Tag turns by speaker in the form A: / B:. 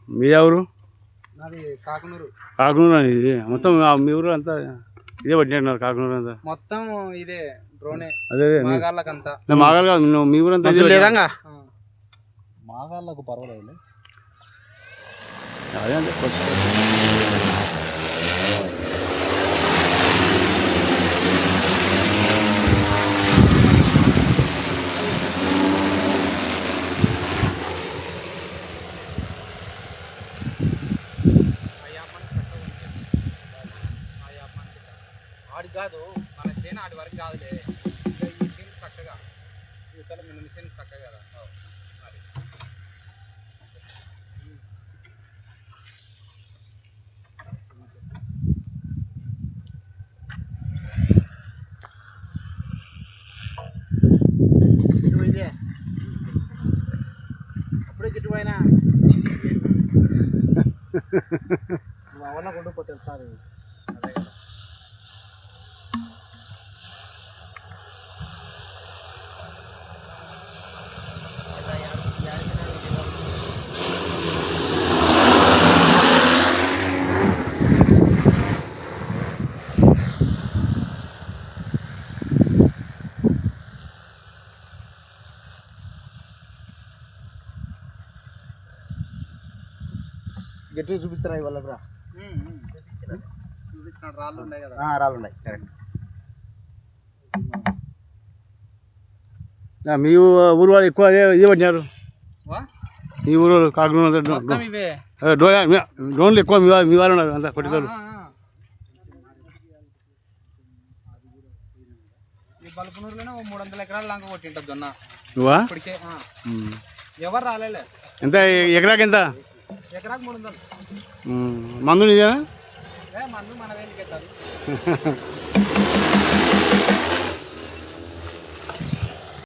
A: మీ ఎవరు?
B: నాది కాకునూరు.
A: కాకునూరు ఇది మొత్తం మీ ఊరు అంతా ఇదే పట్టినట్టున్నారు కాకునూరు అంతా
B: మొత్తం ఇదే డ్రోనే.
A: అదే
B: మాగాళ్ళకంతా
A: మాగాలు కాదు మీ ఊరంతా
C: లేదా
B: మాగాళ్ళకు పర్వాలేదు.
A: అదే అంటే
B: ఆడి కాదు మన చేను ఆడి వరకు కాదులే. ఈ చేను చక్కగా ఇవతల మన చేను చక్కగా కదా.
C: అప్పుడే గిట్టు పోయినా
B: అవన్న కొండపోతే సార్ అదే కదా.
C: గట్టి చూపిస్తున్నాయి వాళ్ళ బ్రా.
B: చూపించిన రాళ్ళు ఉన్నాయి కదా.
C: రాళ్ళు ఉన్నాయి కరెక్ట్.
A: మీ ఊరు వాళ్ళు ఎక్కువ ఇదే పట్టినారు. మీ ఊరు వాళ్ళు కాకునూరు డ్రోన్లు ఎక్కువ మీ వాళ్ళు ఉన్నారు అంతా కొట్టేవాళ్ళు.
B: ఈ బల్పనూరులోనే 300 ఎకరాలు లంక కొట్టింటది జొన్న
A: నువ్వా?
B: ఇప్పటికే ఎవరు రాలే.
A: ఎంత ఎకరాకి ఎంత?
B: ఎకరాకు 300.
A: మందు ఇదేనా?
B: మందు మన వేలికి